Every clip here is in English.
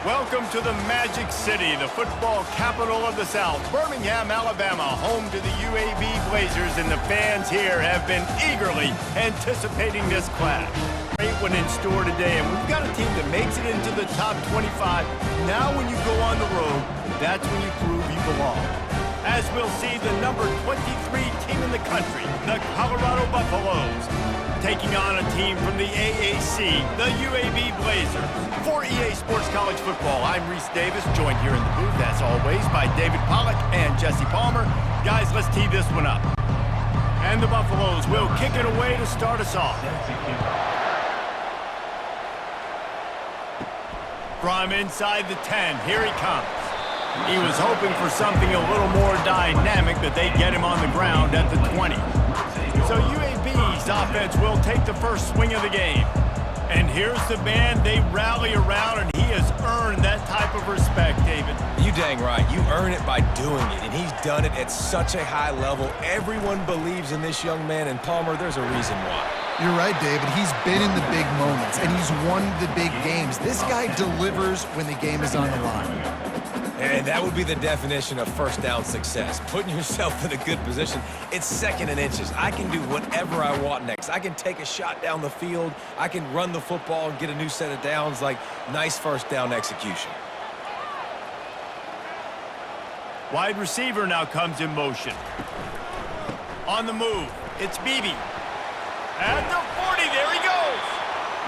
Welcome to the Magic City, the football capital of the South, Birmingham, Alabama, home to the UAB Blazers, and the fans here have been eagerly anticipating this clash. Great one in store today, and we've got a team that makes it into the top 25. Now when you go on the road, that's when you prove you belong. As we'll see, the number 23 team in the country, the Colorado Buffaloes, taking on a team from the AAC, the UAB Blazers. For EA Sports College Football, I'm Reese Davis, joined here in the booth, as always, by David Pollack and Jesse Palmer. Guys, let's tee this one up. And the Buffaloes will kick it away to start us off. From inside the 10, here he comes. He was hoping for something a little more dynamic, but they get him on the ground at the 20. So UAB's offense will take the first swing of the game. And here's the man they rally around, and he has earned that type of respect, David. You dang right. You earn it by doing it, and he's done it at such a high level. Everyone believes in this young man, and Palmer, there's a reason why. You're right, David. He's been in the big moments, and he's won the big games. This guy delivers when the game is on the line. And that would be the definition of first down success. Putting yourself in a good position. It's second and inches. I can do whatever I want next. I can take a shot down the field. I can run the football and get a new set of downs. Like, nice first down execution. Wide receiver now comes in motion. On the move, it's Beebe. At the 40, there he goes.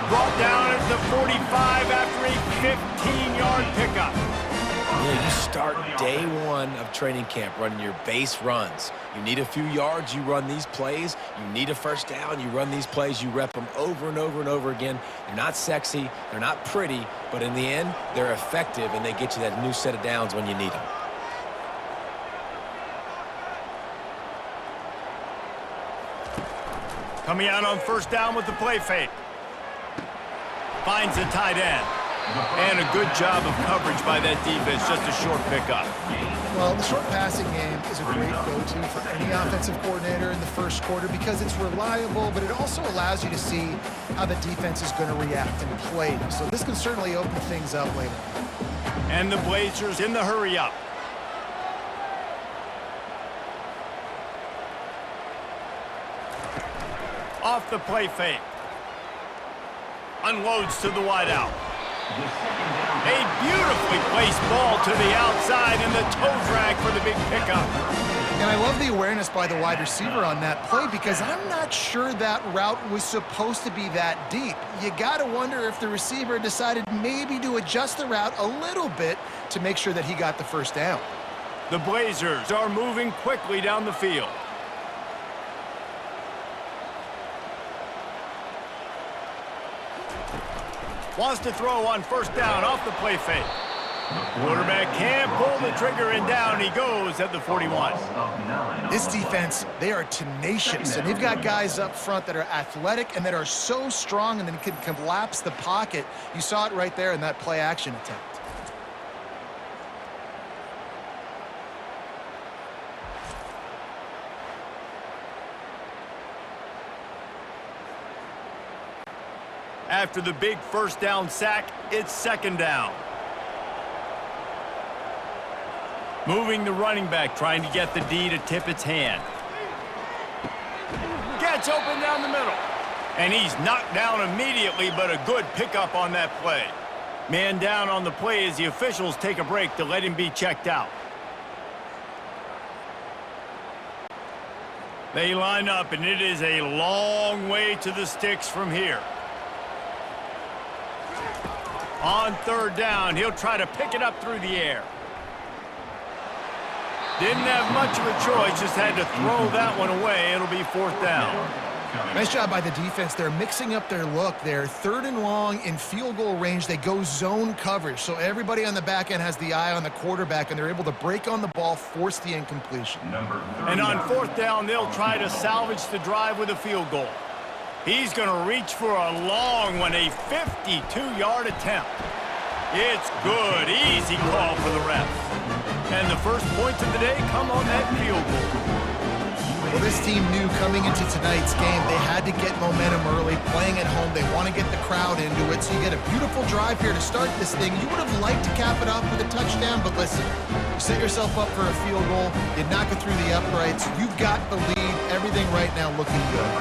Brought down at the 45 after a 15-yard pickup. Yeah, you start day one of training camp running your base runs. You need a few yards, you run these plays. You need a first down, you run these plays. You rep them over and over and over again. They're not sexy, they're not pretty, but in the end, they're effective, and they get you that new set of downs when you need them. Coming out on first down with the play fake. Finds the tight end. And a good job of coverage by that defense, just a short pickup. Well, the short passing game is a great go-to for any offensive coordinator in the first quarter because it's reliable, but it also allows you to see how the defense is going to react and play. So this can certainly open things up later. And the Blazers in the hurry-up. Off the play fake. Unloads to the wideout. A beautifully placed ball to the outside and the toe drag for the big pickup. And I love the awareness by the wide receiver on that play because I'm not sure that route was supposed to be that deep. You got to wonder if the receiver decided maybe to adjust the route a little bit to make sure that he got the first down. The Blazers are moving quickly down the field. Wants to throw on first down off the play fake. Quarterback can't pull the trigger, and down he goes at the 41. This defense, they are tenacious, and they've got guys up front that are athletic and that are so strong and then can collapse the pocket. You saw it right there in that play action attempt. After the big first down sack, it's second down. Moving the running back, trying to get the D to tip its hand. Gets open down the middle. And he's knocked down immediately, but a good pickup on that play. Man down on the play as the officials take a break to let him be checked out. They line up, and it is a long way to the sticks from here. On third down, he'll try to pick it up through the air. Didn't have much of a choice, just had to throw that one away. It'll be fourth down. Nice job by the defense. They're mixing up their look. They're third and long in field goal range. They go zone coverage. So everybody on the back end has the eye on the quarterback, and they're able to break on the ball, force the incompletion. And on fourth down, they'll try to salvage the drive with a field goal. He's going to reach for a long one, a 52-yard attempt. It's good. Easy call for the refs. And the first points of the day come on that field goal. Well, this team knew coming into tonight's game they had to get momentum early family playing at home. They want to get the crowd into it, so you get a beautiful drive here to start this thing. You would have liked to cap it off with a touchdown, but listen, you set yourself up for a field goal. You knock it through the uprights. You've got the lead. Everything right now looking good.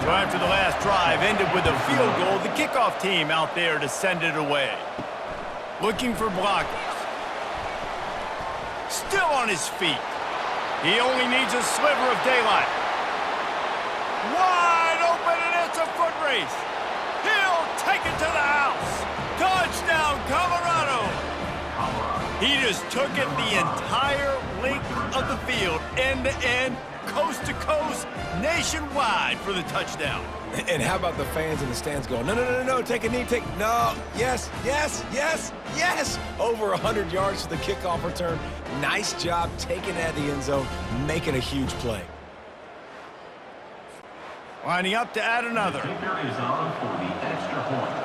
So after the last drive ended with a field goal, the kickoff team out there to send it away. Looking for blockers. Still on his feet. He only needs a sliver of daylight. Wide open, and it's a foot race. He'll take it to the house. Touchdown, Colorado. He just took it the entire length of the field, end to end, coast to coast, nationwide for the touchdown. And how about the fans in the stands going, no, no, no, no, take a knee, no, yes, yes, yes, yes. Over 100 yards to the kickoff return. Nice job taking it out of the end zone, making a huge play. Lining up to add another. Kicker is on for the extra point.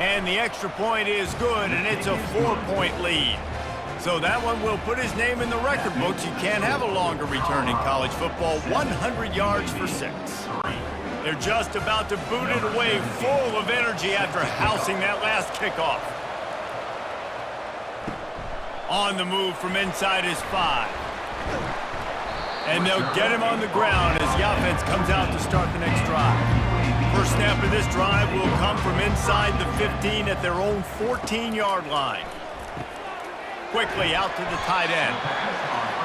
And the extra point is good, and it's a 4-point lead. So that one will put his name in the record books. You can't have a longer return in college football. 100 yards for 6. They're just about to boot it away, full of energy after housing that last kickoff. On the move from inside his 5. And they'll get him on the ground as the offense comes out to start the next drive. First snap of this drive will come from inside the 15 at their own 14-yard line. Quickly out to the tight end.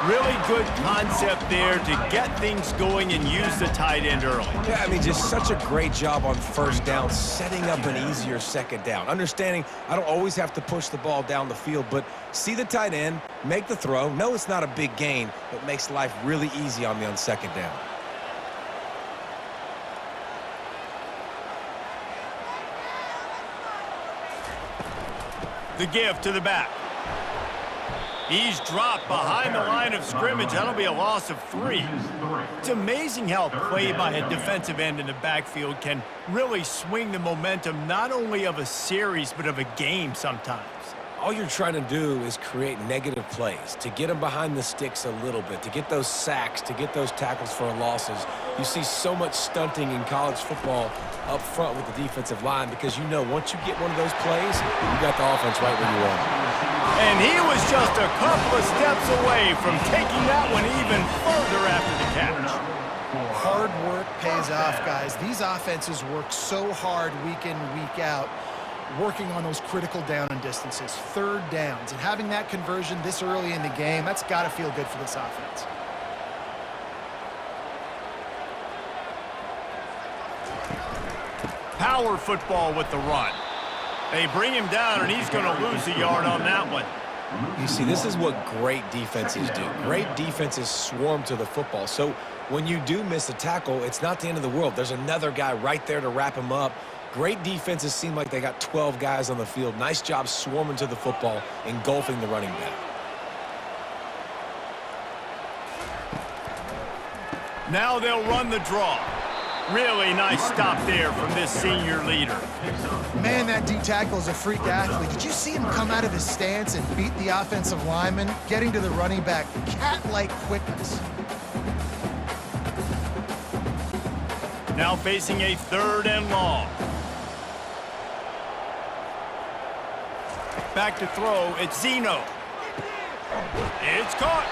Really good concept there to get things going and use the tight end early. Yeah, I mean, just such a great job on first down, setting up an easier second down. Understanding I don't always have to push the ball down the field, but see the tight end, make the throw. No, it's not a big gain, but makes life really easy on me on second down. The give to the back. He's dropped behind the line of scrimmage. That'll be a loss of 3. It's amazing how a play by a defensive end in the backfield can really swing the momentum not only of a series but of a game sometimes. All you're trying to do is create negative plays, to get them behind the sticks a little bit, to get those sacks, to get those tackles for losses. You see so much stunting in college football up front with the defensive line because you know once you get one of those plays, you got the offense right where you want it. And he was just a couple of steps away from taking that one even further after the catch. Hard work pays off, guys. These offenses work so hard week in, week out, working on those critical down and distances, third downs, and having that conversion this early in the game, that's got to feel good for this offense. Power football with the run. They bring him down, and he's going to lose a yard on that one. You see, this is what great defenses do. Great defenses swarm to the football. So when you do miss a tackle, it's not the end of the world. There's another guy right there to wrap him up. Great defenses seem like they got 12 guys on the field. Nice job swarming to the football, engulfing the running back. Now they'll run the draw. Really nice stop there from this senior leader. Man, that D-tackle is a freak athlete. Did you see him come out of his stance and beat the offensive lineman, getting to the running back? Cat-like quickness. Now facing a 3rd and long. Back to throw, it's Zeno. It's caught.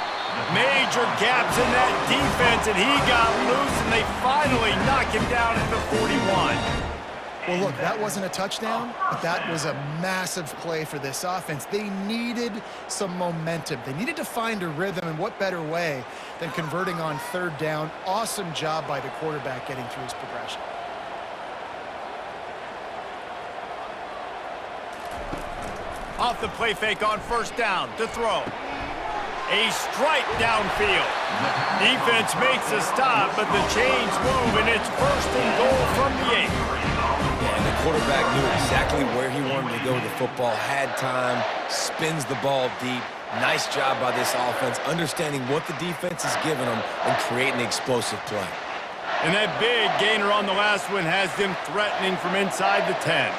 Major gaps in that defense, and he got loose, and they finally knock him down at the 41. Well, look, that wasn't a touchdown, but that was a massive play for this offense. They needed some momentum. They needed to find a rhythm, and what better way than converting on 3rd down. Awesome job by the quarterback getting through his progression. Off the play fake on 1st down to throw. A strike downfield. Defense makes a stop, but the chains move, and it's 1st and goal from the 8. Yeah, and the quarterback knew exactly where he wanted to go with the football, had time, spins the ball deep. Nice job by this offense, understanding what the defense is giving them and creating an explosive play. And that big gainer on the last one has them threatening from inside the 10.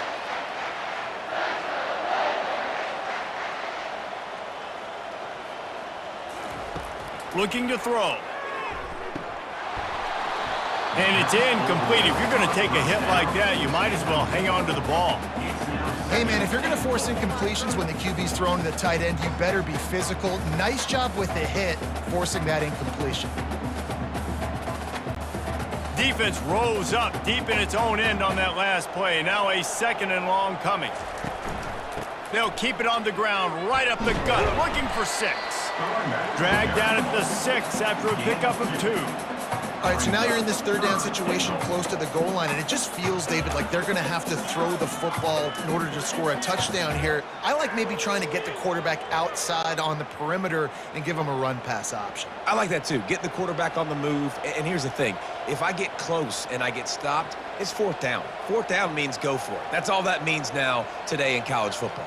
Looking to throw. And it's incomplete. If you're going to take a hit like that, you might as well hang on to the ball. Hey, man, if you're going to force incompletions when the QB's thrown to the tight end, you better be physical. Nice job with the hit, forcing that incompletion. Defense rose up deep in its own end on that last play. Now a 2nd and long coming. They'll keep it on the ground right up the gut, looking for 6. Dragged down at the 6 after a pickup of 2. All right, so now you're in this 3rd down situation close to the goal line, and it just feels, David, like they're going to have to throw the football in order to score a touchdown here. I like maybe trying to get the quarterback outside on the perimeter and give him a run-pass option. I like that too. Get the quarterback on the move. And here's the thing. If I get close and I get stopped, it's 4th down. 4th down means go for it. That's all that means now today in college football.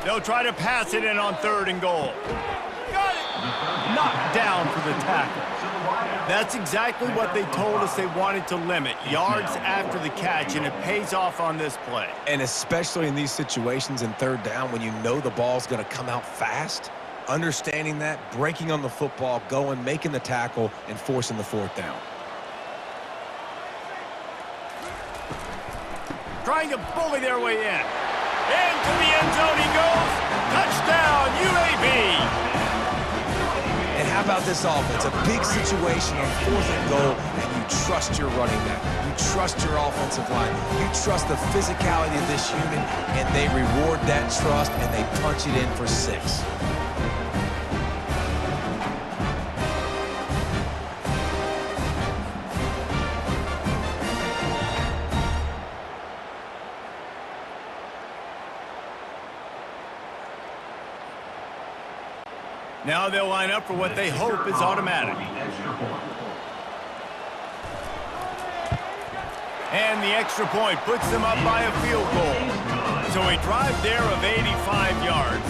They'll try to pass it in on 3rd and goal. Got it! Knocked down for the tackle. That's exactly what they told us they wanted to limit. Yards after the catch, and it pays off on this play. And especially in these situations in 3rd down when you know the ball's going to come out fast, understanding that, breaking on the football, going, making the tackle, and forcing the 4th down. Trying to bully their way in. Into the end zone he goes. Touchdown, UAB. And how about this offense? A big situation on 4th and goal, and you trust your running back. You trust your offensive line. You trust the physicality of this unit, and they reward that trust, and they punch it in for 6. Now they'll line up for what they hope is automatic. And the extra point puts them up by a field goal. So a drive there of 85 yards.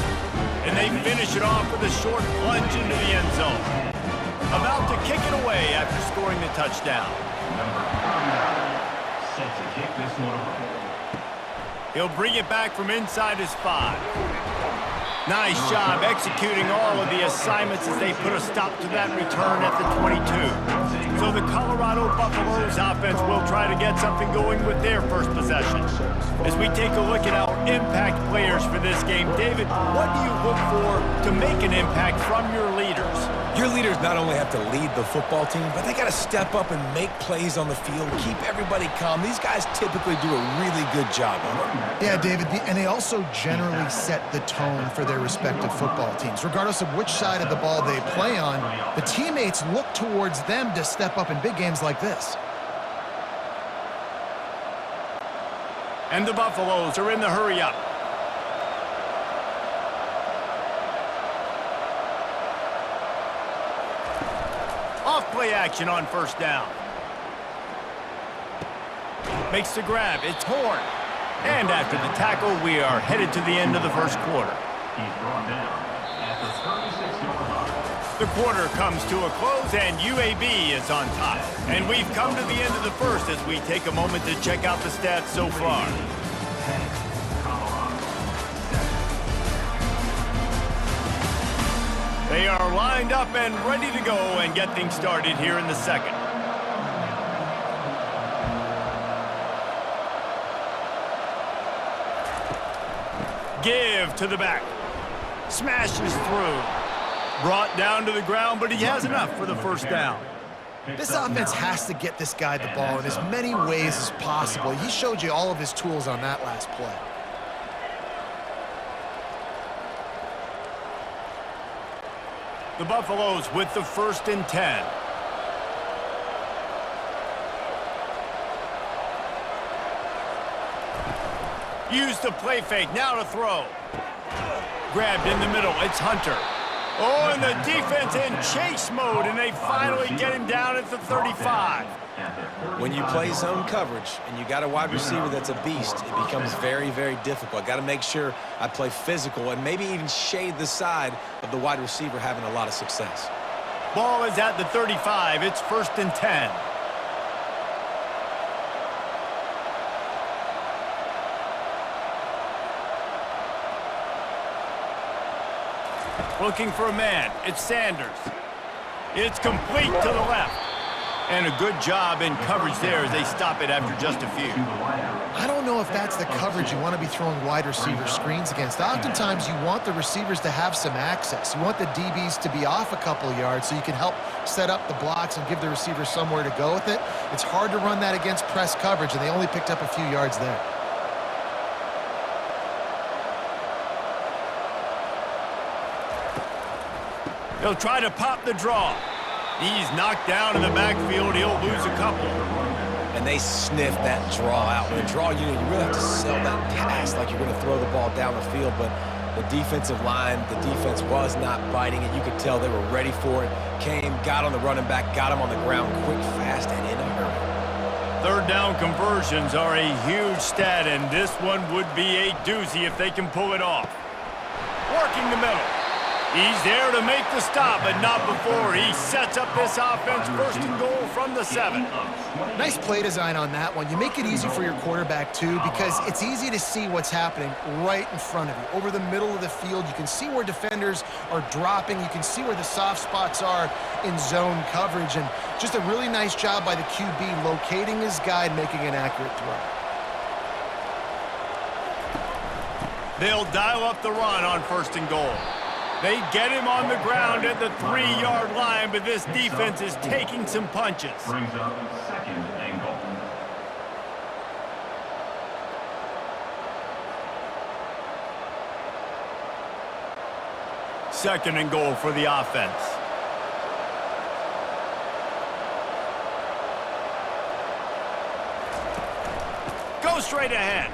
And they finish it off with a short plunge into the end zone. About to kick it away after scoring the touchdown. Number 39, set to kick this one away. He'll bring it back from inside his 5. Nice job executing all of the assignments as they put a stop to that return at the 22. So the Colorado Buffaloes offense will try to get something going with their first possession. As we take a look at our impact players for this game, David, what do you look for to make an impact from your leaders? Your leaders not only have to lead the football team, but they got to step up and make plays on the field, keep everybody calm. These guys typically do a really good job of it. Yeah, David, and they also generally set the tone for their respective football teams. Regardless of which side of the ball they play on, the teammates look towards them to step up in big games like this. And the Buffaloes are in the hurry-up. Off-play action on 1st down. Makes the grab. It's Horn. And after the tackle, we are headed to the end of the 1st quarter. He's brought down at the 36-yard line. The quarter comes to a close, and UAB is on top. And we've come to the end of the 1st as we take a moment to check out the stats so far. They are lined up and ready to go and get things started here in the 2nd. Give to the back. Smashes through. Brought down to the ground, but he has enough for the 1st down. This offense has to get this guy the ball in as many ways as possible. He showed you all of his tools on that last play. The Buffaloes with the 1st and 10. Use the play fake, now to throw. Grabbed in the middle, it's Hunter. Oh, and the defense in chase mode, and they finally get him down at the 35. When you play zone coverage and you got a wide receiver that's a beast, it becomes very, very difficult. I got to make sure I play physical and maybe even shade the side of the wide receiver having a lot of success. Ball is at the 35. It's 1st and 10. Looking for a man. It's Sanders. It's complete to the left. And a good job in coverage there as they stop it after just a few. I don't know if that's the coverage you want to be throwing wide receiver screens against. Oftentimes, you want the receivers to have some access. You want the DBs to be off a couple of yards so you can help set up the blocks and give the receiver somewhere to go with it. It's hard to run that against press coverage, and they only picked up a few yards there. He'll try to pop the draw. He's knocked down in the backfield. He'll lose a couple. And they sniff that draw out. With a draw unit, you really have to sell that pass like you're going to throw the ball down the field. But the defensive line, the defense was not biting it. You could tell they were ready for it. Came, got on the running back, got him on the ground quick, fast, and in a hurry. Third down conversions are a huge stat, and this one would be a doozy if they can pull it off. Working the middle. He's there to make the stop, but not before he sets up this offense. First and goal from the 7. Nice play design on that one. You make it easy for your quarterback, too, because it's easy to see what's happening right in front of you. Over the middle of the field, you can see where defenders are dropping. You can see where the soft spots are in zone coverage. And just a really nice job by the QB locating his guy and making an accurate throw. They'll dial up the run on first and goal. They get him on the ground at the 3-yard line, but this defense is taking some punches. Brings up second and goal. Second and goal for the offense. Go straight ahead.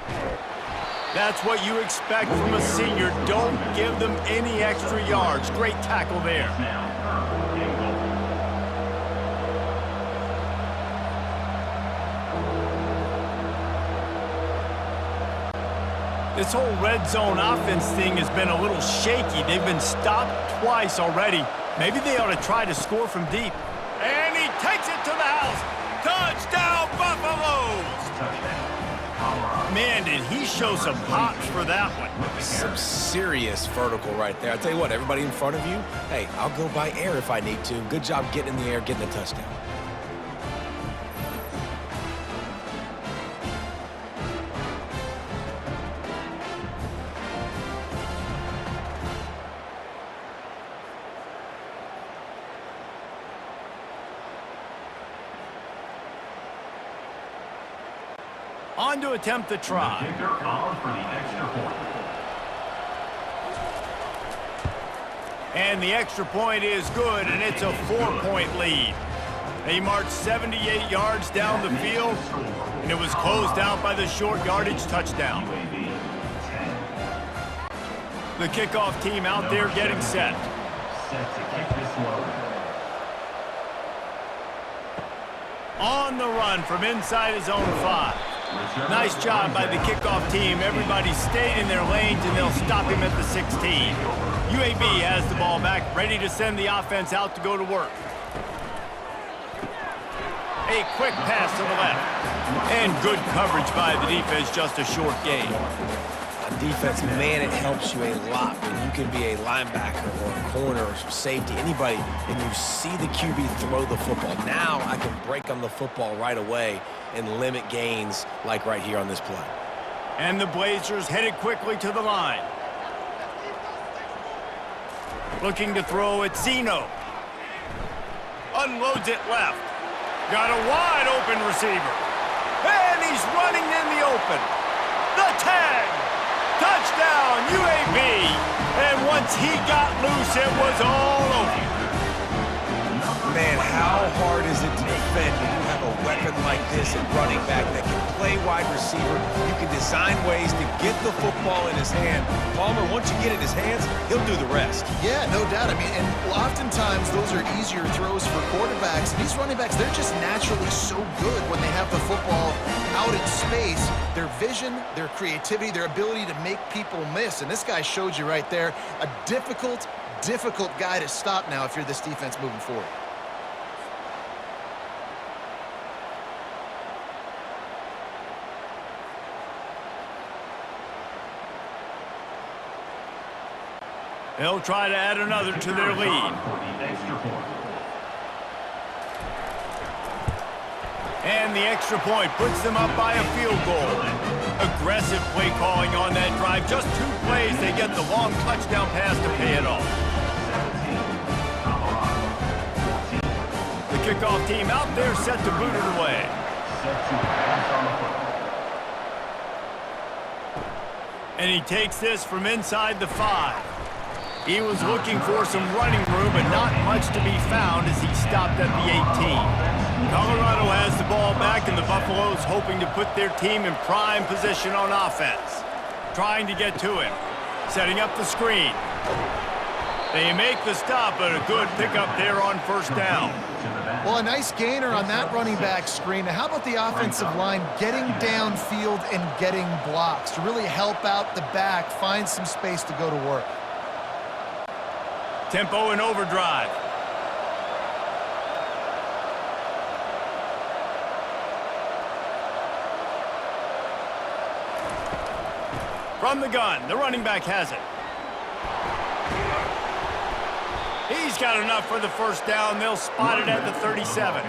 That's what you expect from a senior. Don't give them any extra yards. Great tackle there. Now third and goal. This whole red zone offense thing has been a little shaky. They've been stopped twice already. Maybe they ought to try to score from deep. And he takes it to the house. Touchdown, Buffaloes! Touchdown. Colorado. Man, did he show some hops for that one. Some serious vertical right there. I tell you what, everybody in front of you, hey, I'll go by air if I need to. Good job getting in the air, getting the touchdown. On to attempt the try. Kicker on for the extra point. And the extra point is good, and it's a 4-point lead. They marched 78 yards down the field, and it was closed out by the short yardage touchdown. UAB 10. The kickoff team out there getting set. Set to kick this one. On the run from inside his own 5. Nice job by the kickoff team. Everybody stayed in their lanes, and they'll stop him at the 16. UAB has the ball back, ready to send the offense out to go to work. A quick pass to the left. And good coverage by the defense, just a short gain. On defense, man, it helps you a lot when you can be a linebacker or a corner or safety, anybody, and you see the QB throw the football. Now I can break on the football right away and limit gains like right here on this play. And the Blazers headed quickly to the line. Looking to throw at Zeno. Unloads it left. Got a wide open receiver. And he's running in the open. The tag. Touchdown, UAB. And once he got loose, it was all over. Man, how hard is it to defend when you have a weapon like this at running back that can play wide receiver? You can design ways to get the football in his hand. Palmer, once you get it in his hands, he'll do the rest. Yeah, no doubt. I mean, and oftentimes those are easier throws for quarterbacks. These running backs, they're just naturally so good when they have the football out in space. Their vision, their creativity, their ability to make people miss. And this guy showed you right there, a difficult guy to stop now if you're this defense moving forward. They'll try to add another to their lead. For the extra point. And the extra point puts them up by a field goal. Aggressive play calling on that drive. Just 2 plays, they get the long touchdown pass to pay it off. The kickoff team out there set to boot it away. And he takes this from inside the 5. He was looking for some running room, but not much to be found as he stopped at the 18. Colorado has the ball back, and the Buffaloes hoping to put their team in prime position on offense. Trying to get to him. Setting up the screen. They make the stop, but a good pickup there on first down. Well, a nice gainer on that running back screen. Now, how about the offensive line getting downfield and getting blocks to really help out the back, find some space to go to work? Tempo and overdrive. From the gun, the running back has it. He's got enough for the first down. They'll spot it at the 37.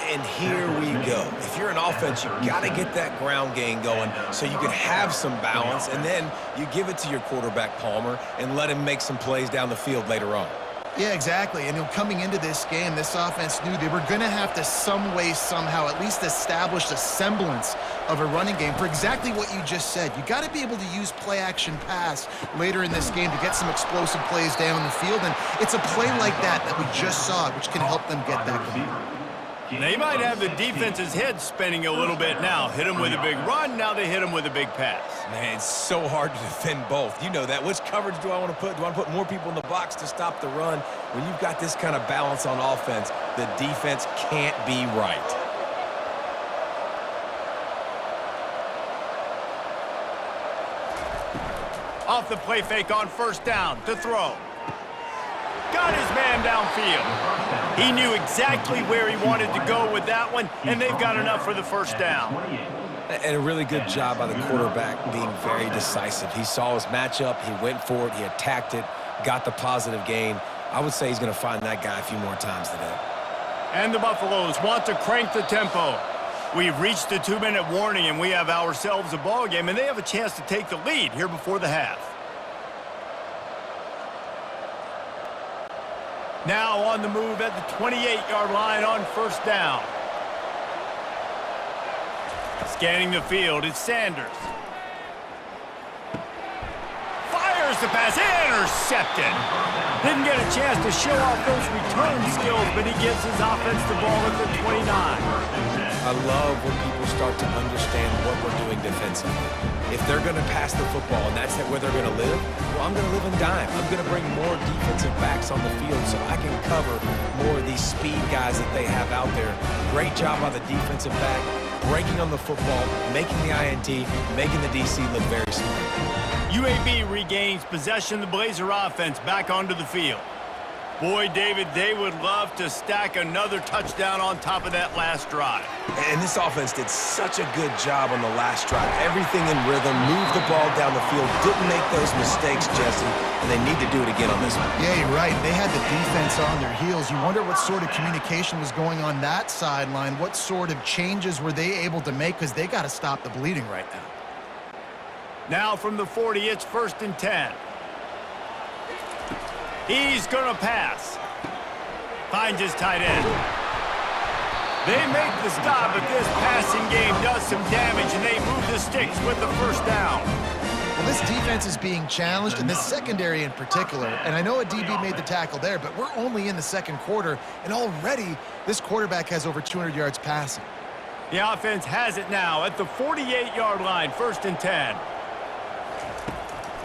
And here we go. If you're an offense, you got to get that ground game going so you can have some balance, and then you give it to your quarterback, Palmer, and let him make some plays down the field later on. Yeah, exactly. And coming into this game, this offense knew they were going to have to some way, somehow, at least establish a semblance of a running game for exactly what you just said. You got to be able to use play-action pass later in this game to get some explosive plays down the field. And it's a play like that we just saw, which can help them get that going. They might have the defense's head spinning a little bit now. Hit him with a big run, now they hit him with a big pass. Man, it's so hard to defend both. You know that. Which coverage do I want to put? Do I want to put more people in the box to stop the run? When you've got this kind of balance on offense, the defense can't be right. Off the play fake on first down to throw. Got his man downfield. He knew exactly where he wanted to go with that one, and they've got enough for the first down. And a really good job by the quarterback being very decisive. He saw his matchup, he went for it, he attacked it, got the positive gain. I would say he's going to find that guy a few more times today. And the Buffaloes want to crank the tempo. We've reached the 2-minute warning, and we have ourselves a ball game, and they have a chance to take the lead here before the half. Now on the move at the 28-yard line on first down. Scanning the field, it's Sanders. Fires the pass, intercepted. Didn't get a chance to show off those return skills, but he gives his offense the ball at the 29. I love when people start to understand what we're doing defensively. If they're going to pass the football and that's where they're going to live, well, I'm going to live in dime. I'm going to bring more defensive backs on the field so I can cover more of these speed guys that they have out there. Great job by the defensive back, breaking on the football, making the INT, making the DC look very smart. UAB regains possession of the Blazer offense back onto the field. Boy, David, they would love to stack another touchdown on top of that last drive. And this offense did such a good job on the last drive. Everything in rhythm, moved the ball down the field, didn't make those mistakes, Jesse, and they need to do it again on this one. Yeah, you're right. They had the defense on their heels. You wonder what sort of communication was going on that sideline. What sort of changes were they able to make, because they got to stop the bleeding right now. Now from the 40, it's 1st and 10. He's going to pass. Finds his tight end. They make the stop, but this passing game does some damage, and they move the sticks with the first down. Well, this defense is being challenged, and this secondary in particular. And I know a DB made the tackle there, but we're only in the second quarter, and already this quarterback has over 200 yards passing. The offense has it now at the 48-yard line, 1st and 10.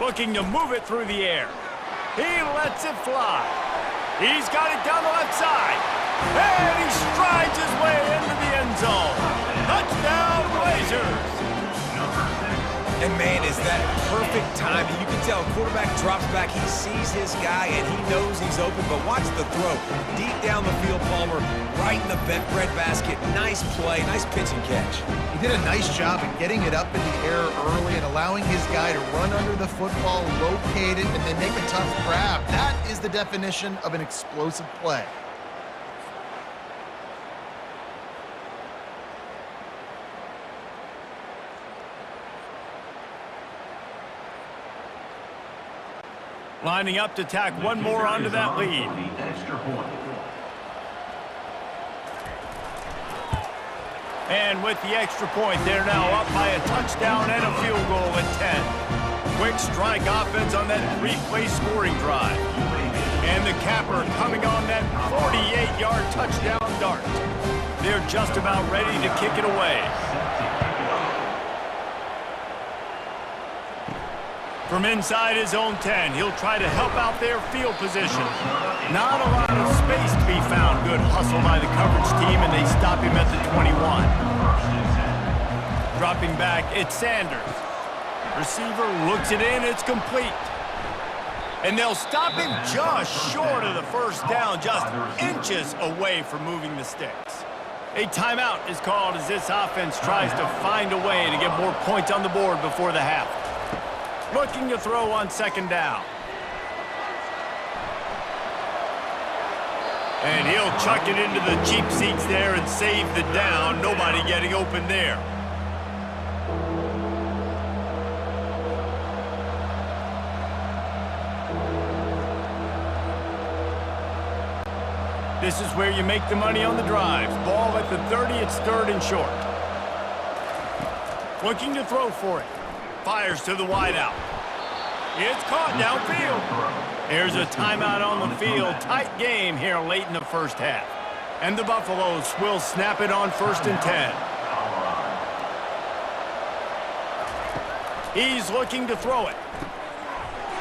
Looking to move it through the air. He lets it fly. He's got it down the left side. And he strides his way into the end zone. Touchdown, Blazers. And, man, is that perfect timing. You can tell quarterback drops back. He sees his guy, and he knows he's open. But watch the throw. Deep down the field, Palmer, right in the bread basket. Nice play, nice pitch and catch. He did a nice job of getting it up in the air early and allowing his guy to run under the football, locate it, and then make a tough grab. That is the definition of an explosive play. Lining up to tack one more onto that lead. The extra point. And with the extra point, they're now up by a touchdown and a field goal at 10. Quick strike offense on that three-play scoring drive. And the capper coming on that 48-yard touchdown dart. They're just about ready to kick it away. From inside his own 10, he'll try to help out their field position. Not a lot of space to be found. Good hustle by the coverage team, and they stop him at the 21. Dropping back, it's Sanders. Receiver looks it in, it's complete. And they'll stop him just short of the first down, just inches away from moving the sticks. A timeout is called as this offense tries to find a way to get more points on the board before the half. Looking to throw on second down. And he'll chuck it into the cheap seats there and save the down. Nobody getting open there. This is where you make the money on the drives. Ball at the 30, it's third and short. Looking to throw for it. Fires to the wideout. It's caught downfield. There's a timeout on the field. Tight game here late in the first half. And the Buffaloes will snap it on 1st and 10. He's looking to throw it.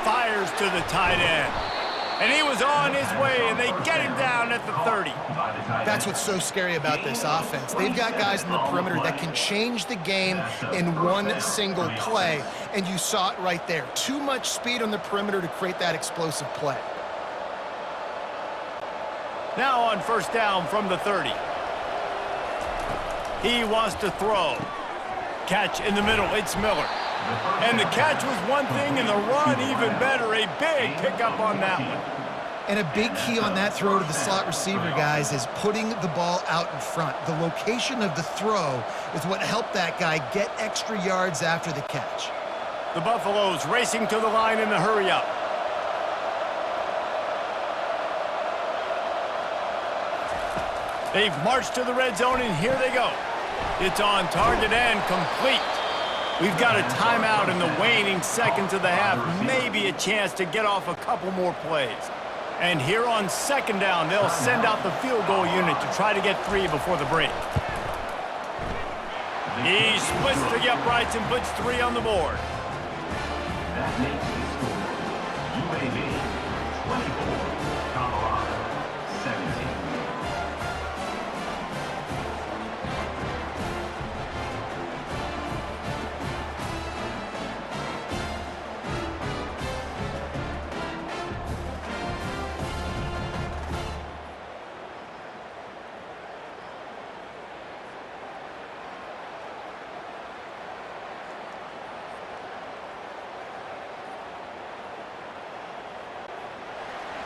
Fires to the tight end. And he was on his way, and they get him down at the 30. That's what's so scary about this offense. They've got guys in the perimeter that can change the game in one single play, and you saw it right there. Too much speed on the perimeter to create that explosive play. Now on first down from the 30. He wants to throw. Catch in the middle, it's Miller. And the catch was one thing, and the run even better. A big pickup on that one. And a big key on that throw to the slot receiver, guys, is putting the ball out in front. The location of the throw is what helped that guy get extra yards after the catch. The Buffaloes racing to the line in the hurry-up. They've marched to the red zone, and here they go. It's on target and complete. We've got a timeout in the waning seconds of the half. Maybe a chance to get off a couple more plays. And here on second down, they'll send out the field goal unit to try to get 3 before the break. He splits the uprights and puts 3 on the board. That makes the score UAB 24, Colorado 17.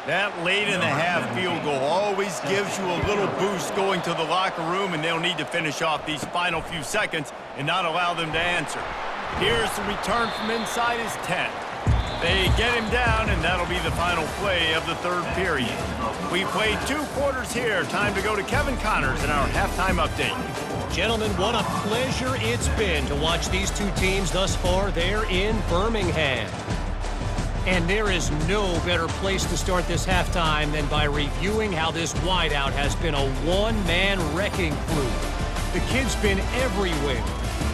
That late in the half field goal always gives you a little boost going to the locker room, and they'll need to finish off these final few seconds and not allow them to answer. Here's the return from inside his 10. They get him down, and that'll be the final play of the third period. We played 2 quarters here. Time to go to Kevin Connors in our halftime update. Gentlemen, what a pleasure it's been to watch these two teams thus far there in Birmingham. And there is no better place to start this halftime than by reviewing how this wideout has been a one-man wrecking crew. The kid's been everywhere,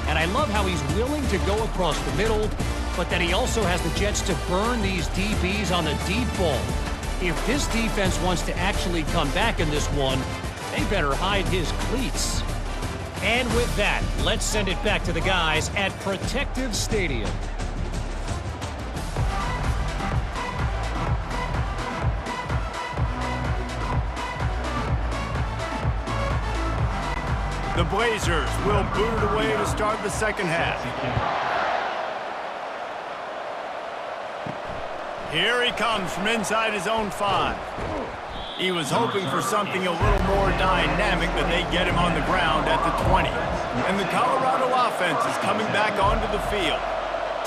and I love how he's willing to go across the middle, but that he also has the jets to burn these DBs on the deep ball. If this defense wants to actually come back in this one, they better hide his cleats. And with that, let's send it back to the guys at Protective Stadium. The Blazers will boot it away to start the second half. Here he comes from inside his own 5. He was hoping for something a little more dynamic, but they get him on the ground at the 20. And the Colorado offense is coming back onto the field.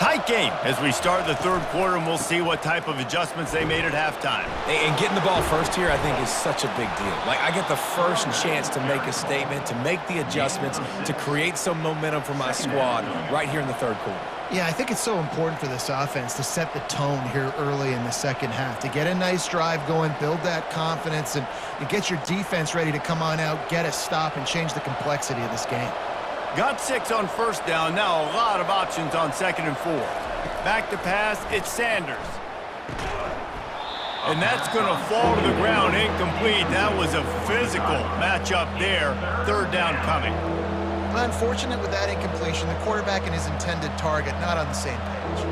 Tight game as we start the third quarter, and we'll see what type of adjustments they made at halftime. And getting the ball first here, I think, is such a big deal. Like, I get the first chance to make a statement, to make the adjustments, to create some momentum for my squad right here in the third quarter. Yeah, I think it's so important for this offense to set the tone here early in the second half, to get a nice drive going, build that confidence, and get your defense ready to come on out, get a stop, and change the complexity of this game. Got 6 on first down. Now a lot of options on 2nd and 4. Back to pass, it's Sanders. And that's going to fall to the ground, incomplete. That was a physical matchup there. 3rd down coming. Unfortunate with that incompletion, the quarterback and his intended target not on the same page.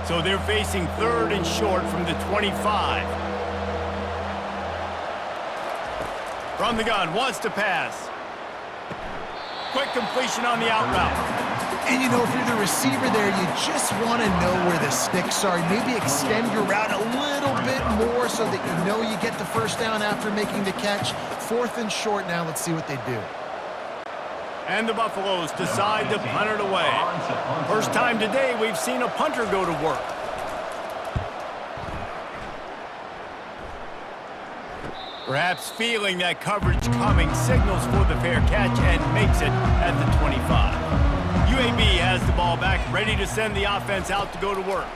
So they're facing 3rd and short from the 25. From the gun, wants to pass. Quick completion on the out route. And, you know, if you're the receiver there, you just want to know where the sticks are. Maybe extend your route a little bit more so that you know you get the first down after making the catch. 4th and short now. Let's see what they do. And the Buffaloes decide to punt it away. First time today we've seen a punter go to work. Perhaps feeling that coverage coming, signals for the fair catch and makes it at the 25. UAB has the ball back, ready to send the offense out to go to work.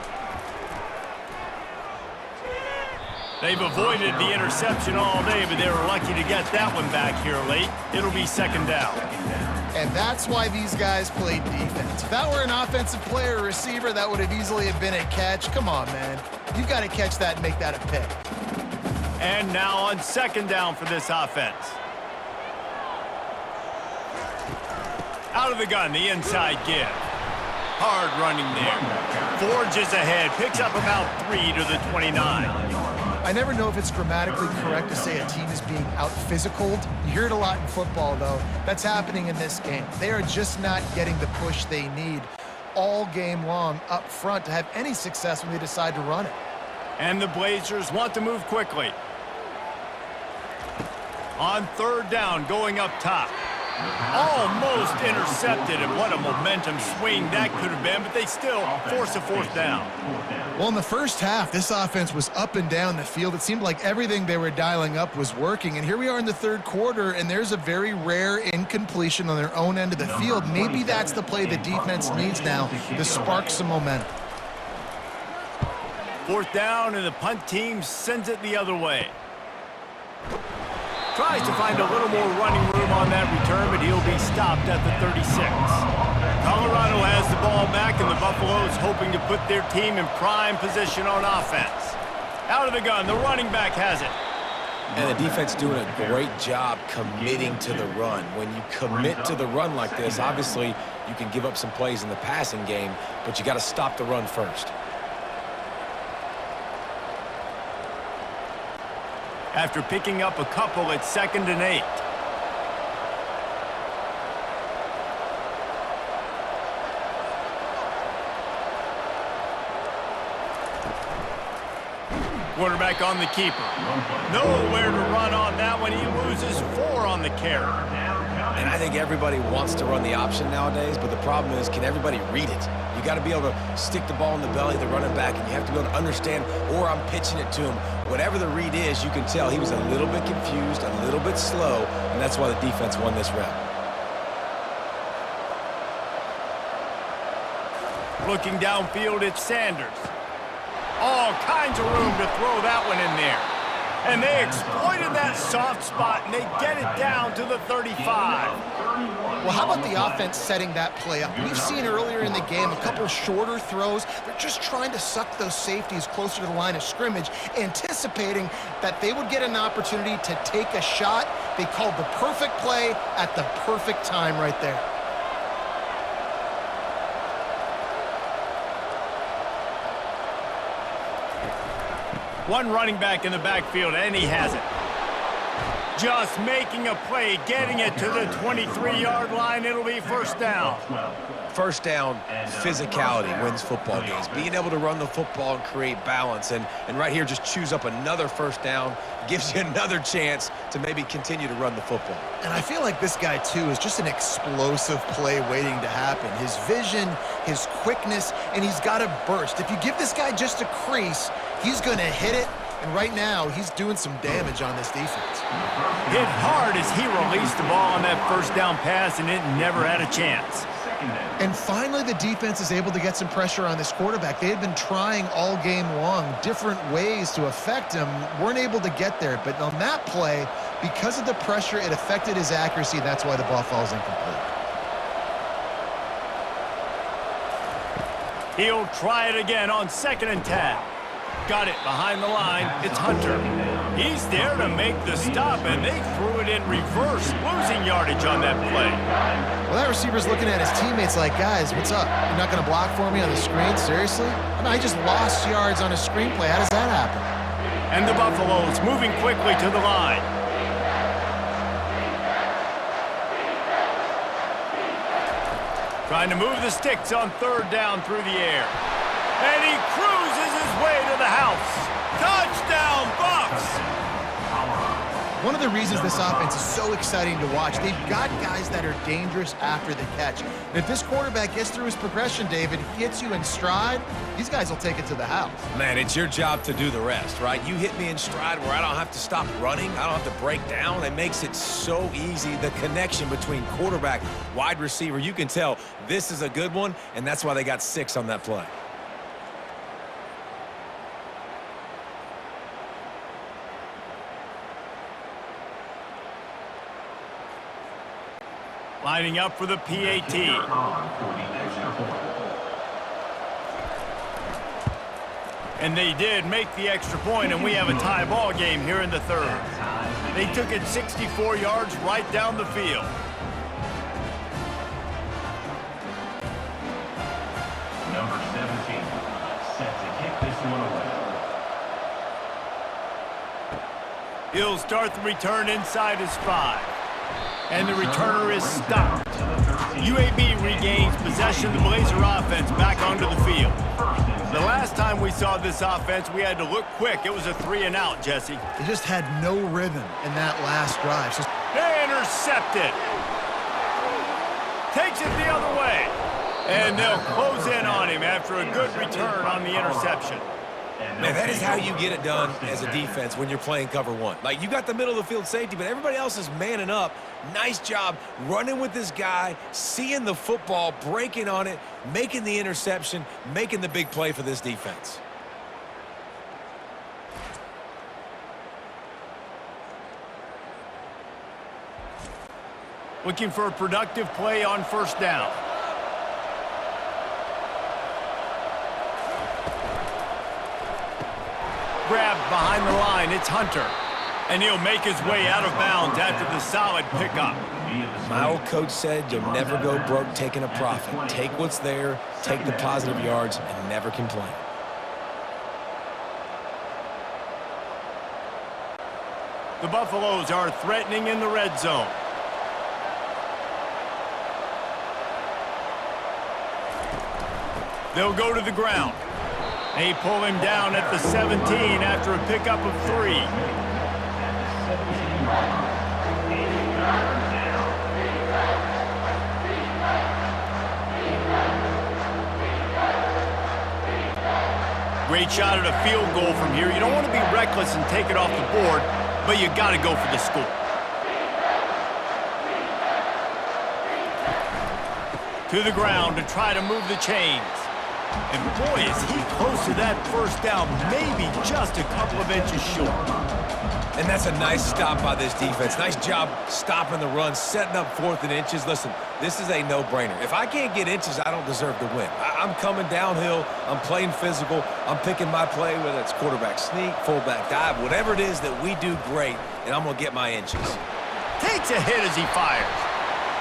They've avoided the interception all day, but they were lucky to get that one back here late. It'll be 2nd down. And that's why these guys play defense. If that were an offensive player or receiver, that would have easily have been a catch. Come on, man. You've got to catch that and make that a pick. And now on 2nd down for this offense. Out of the gun, the inside give. Hard running there. Forges ahead, picks up about 3 to the 29. I never know if it's grammatically correct to say a team is being out-physicaled. You hear it a lot in football, though. That's happening in this game. They are just not getting the push they need all game long up front to have any success when they decide to run it. And the Blazers want to move quickly. On 3rd down, going up top. Almost intercepted, and what a momentum swing that could have been, but they still force a 4th down. Well, in the first half, this offense was up and down the field. It seemed like everything they were dialing up was working, and here we are in the 3rd quarter, and there's a very rare incompletion on their own end of the field. Maybe that's the play the defense needs now to spark some momentum. 4th down, and the punt team sends it the other way. Tries to find a little more running room on that return, but he'll be stopped at the 36. Colorado has the ball back, and the Buffaloes hoping to put their team in prime position on offense. Out of the gun, the running back has it. And the defense doing a great job committing to the run. When you commit to the run like this, obviously you can give up some plays in the passing game, but you got to stop the run first. After picking up a couple at 2nd and 8. Quarterback on the keeper. Nowhere to run on that one. He loses 4 on the carry. And I think everybody wants to run the option nowadays, but the problem is, can everybody read it? You got to be able to stick the ball in the belly of the running back, and you have to be able to understand, or I'm pitching it to him. Whatever the read is, you can tell he was a little bit confused, a little bit slow, and that's why the defense won this round. Looking downfield, it's Sanders. All kinds of room to throw that one in there. And they exploited that soft spot, and they get it down to the 35. Well, how about the offense setting that play up? We've seen earlier in the game a couple shorter throws. They're just trying to suck those safeties closer to the line of scrimmage, anticipating that they would get an opportunity to take a shot. They called the perfect play at the perfect time right there. One running back in the backfield, and he has it. Just making a play, getting it to the 23-yard line. It'll be 1st down. First down, physicality wins football games. Being able to run the football and create balance. And right here, just choose up another first down, gives you another chance to maybe continue to run the football. And I feel like this guy, too, is just an explosive play waiting to happen. His vision, his quickness, and he's got a burst. If you give this guy just a crease, he's going to hit it. And right now, he's doing some damage on this defense. Hit hard as he released the ball on that first down pass, and it never had a chance. And finally, the defense is able to get some pressure on this quarterback. They had been trying all game long different ways to affect him, weren't able to get there. But on that play, because of the pressure, it affected his accuracy. That's why the ball falls incomplete. He'll try it again on 2nd and 10. Got it behind the line. It's Hunter. He's there to make the stop, and they threw it in reverse, losing yardage on that play. Well, that receiver's looking at his teammates like, guys, what's up? You're not going to block for me on the screen? Seriously? I mean, I just lost yards on a screenplay. How does that happen? And the Buffaloes moving quickly to the line. Trying to move the sticks on 3rd down through the air. And he cruises his way to the house. Touchdown, Bucs! One of the reasons this offense is so exciting to watch, they've got guys that are dangerous after the catch. And if this quarterback gets through his progression, David, hits you in stride, these guys will take it to the house. Man, it's your job to do the rest, right? You hit me in stride where I don't have to stop running. I don't have to break down. It makes it so easy. The connection between quarterback, wide receiver, you can tell this is a good one, and that's why they got 6 on that play. Lining up for the PAT. And they did make the extra point, and we have a tie ball game here in the 3rd. They took it 64 yards right down the field. Number 17, set to kick this one away. He'll start the return inside his 5. And the returner is stopped. UAB regains possession of the Blazer offense back onto the field. The last time we saw this offense, we had to look quick. It was a 3-and-out, Jesse. They just had no rhythm in that last drive. So They intercept it. Takes it the other way. And they'll close in on him after a good return on the interception. Man, that is how you get it done as a defense when you're playing cover 1. Like, you got the middle of the field safety, but everybody else is manning up. Nice job running with this guy, seeing the football, breaking on it, making the interception, making the big play for this defense. Looking for a productive play on 1st down. Grabbed behind the line, it's Hunter. And he'll make his way out of bounds after the solid pickup. My old coach said you'll never go broke taking a profit. Take what's there, take the positive yards, and never complain. The Buffaloes are threatening in the red zone. They'll go to the ground. They pull him down at the 17 after a pickup of 3. Great shot at a field goal from here. You don't want to be reckless and take it off the board, but you got to go for the score. To the ground to try to move the chains. And boy, is he close to that 1st down, maybe just a couple of inches short. And that's a nice stop by this defense. Nice job stopping the run, setting up 4th and inches. Listen, this is a no-brainer. If I can't get inches, I don't deserve to win. I'm coming downhill. I'm playing physical. I'm picking my play, whether it's quarterback sneak, fullback dive, whatever it is that we do great, and I'm going to get my inches. Takes a hit as he fires.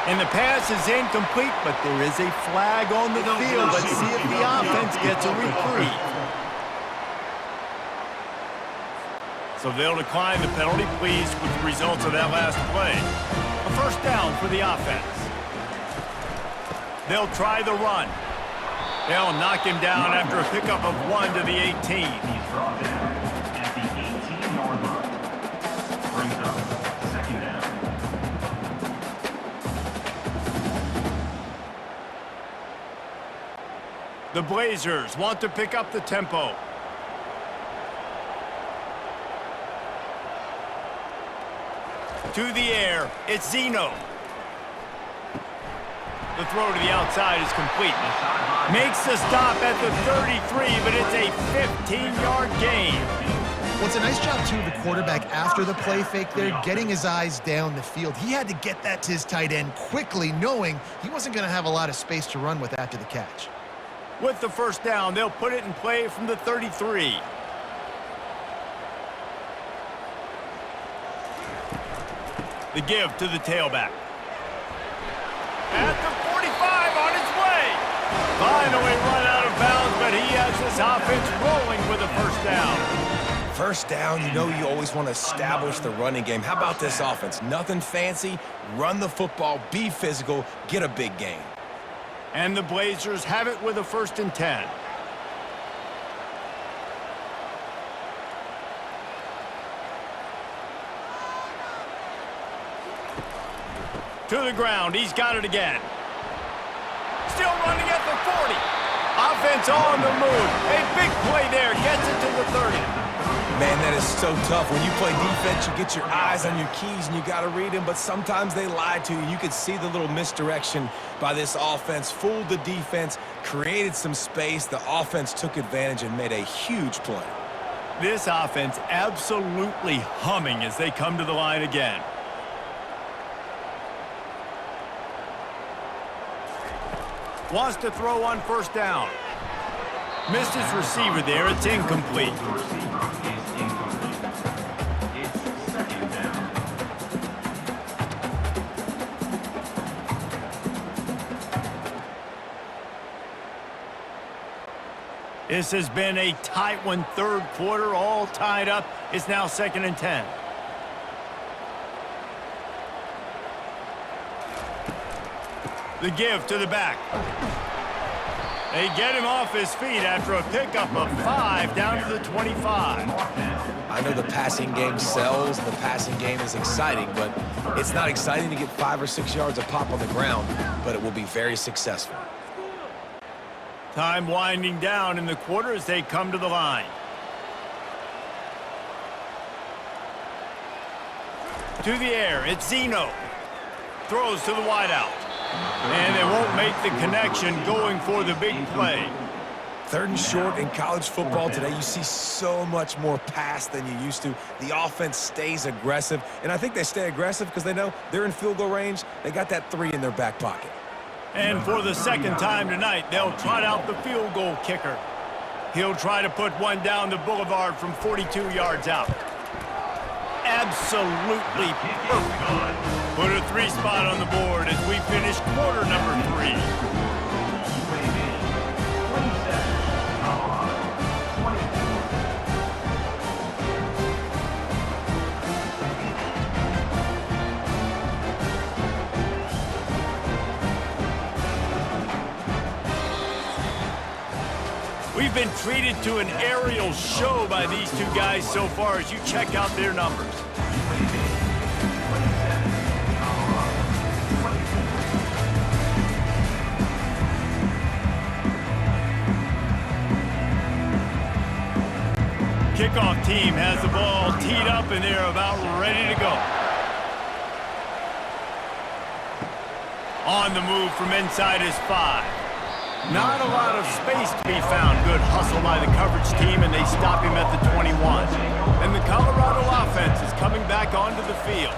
And the pass is incomplete, but there is a flag on the field. Let's see if the offense gets a reprieve. So they'll decline the penalty, pleased with the results of that last play. A 1st down for the offense. They'll try the run. They'll knock him down after a pickup of 1 to the 18. He's brought down at the 18-yard line. Brings up second down. The Blazers want to pick up the tempo. To the air, it's Zeno. The throw to the outside is complete. Makes the stop at the 33, but it's a 15-yard gain. Well, it's a nice job, too, of the quarterback after the play fake there, getting his eyes down the field. He had to get that to his tight end quickly, knowing he wasn't going to have a lot of space to run with after the catch. With the first down, they'll put it in play from the 33. The give to the tailback. At the 45, on its way. Finally run out of bounds, but he has his offense rolling with a first down. First down, you know you always want to establish the running game. How about this offense? Nothing fancy. Run the football, be physical, get a big gain. And the Blazers have it with a 1st and 10. To the ground, he's got it again. Still running at the 40. Offense on the move. A big play there, gets it to the 30. Man, that is so tough. When you play defense, you get your eyes on your keys and you got to read them, but sometimes they lie to you. You could see the little misdirection by this offense, fooled the defense, created some space. The offense took advantage and made a huge play. This offense absolutely humming as they come to the line again. Wants to throw on first down. Missed his receiver there. It's incomplete. The receiver is incomplete. It's second down. This has been a tight one, third quarter, all tied up. It's now 2nd and 10. The give to the back. They get him off his feet after a pickup of 5 down to the 25. I know the passing game sells, and the passing game is exciting, but it's not exciting to get 5 or 6 yards of pop on the ground, but it will be very successful. Time winding down in the quarter as they come to the line. To the air, it's Zeno. Throws to the wideout. And they won't make the connection going for the big play. 3rd and short in college football today, you see so much more pass than you used to. The offense stays aggressive, and I think they stay aggressive because they know they're in field goal range. They got that 3 in their back pocket. And for the second time tonight, they'll trot out the field goal kicker. He'll try to put one down the boulevard from 42 yards out. Absolutely perfect. Put a 3 spot on the board as we finish quarter number 3. We've been treated to an aerial show by these two guys so far as you check out their numbers. Kickoff team has the ball teed up and they're about ready to go. On the move from inside is 5. Not a lot of space to be found. Good hustle by the coverage team, and they stop him at the 21. And the Colorado offense is coming back onto the field.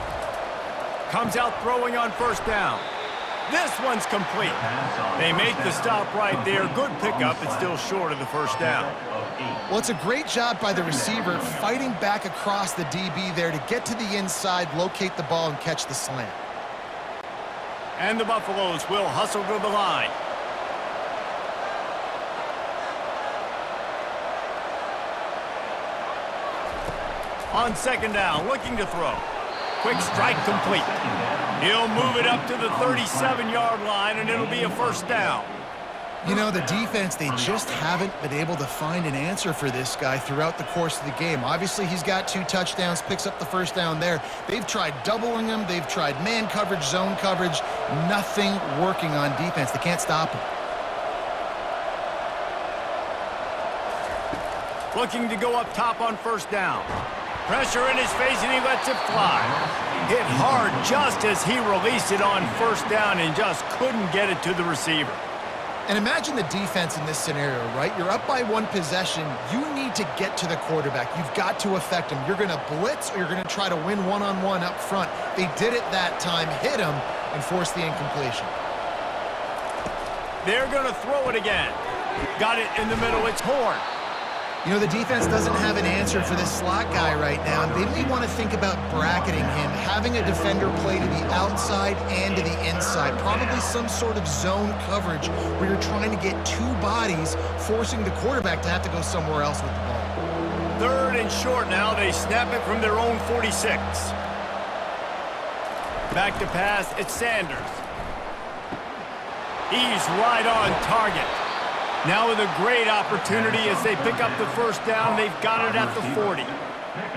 Comes out throwing on first down. This one's complete. They make the stop right there. Good pickup. It's still short of the first down. Well, it's a great job by the receiver fighting back across the DB there to get to the inside, locate the ball, and catch the slant. And the Buffaloes will hustle to the line. On second down, looking to throw. quick strike complete. He'll move it up to the 37-yard line, and it'll be a first down. You know, the defense, they just haven't been able to find an answer for this guy throughout the course of the game. Obviously, he's got 2 touchdowns, picks up the first down there. They've tried doubling him. They've tried man coverage, zone coverage. Nothing working on defense. They can't stop him. Looking to go up top on first down. Pressure in his face, and he lets it fly. Hit hard just as he released it on first down and just couldn't get it to the receiver. And imagine the defense in this scenario, right? You're up by 1 possession. You need to get to the quarterback. You've got to affect him. You're going to blitz, or you're going to try to win one-on-one up front. They did it that time, hit him, and forced the incompletion. They're going to throw it again. Got it in the middle. It's Horn. You know, the defense doesn't have an answer for this slot guy right now. They may want to think about bracketing him, having a defender play to the outside and to the inside. Probably some sort of zone coverage where you're trying to get 2 bodies, forcing the quarterback to have to go somewhere else with the ball. 3rd and short now. They snap it from their own 46. Back to pass. It's Sanders. He's right on target. Now with a great opportunity as they pick up the first down. They've got it at the 40.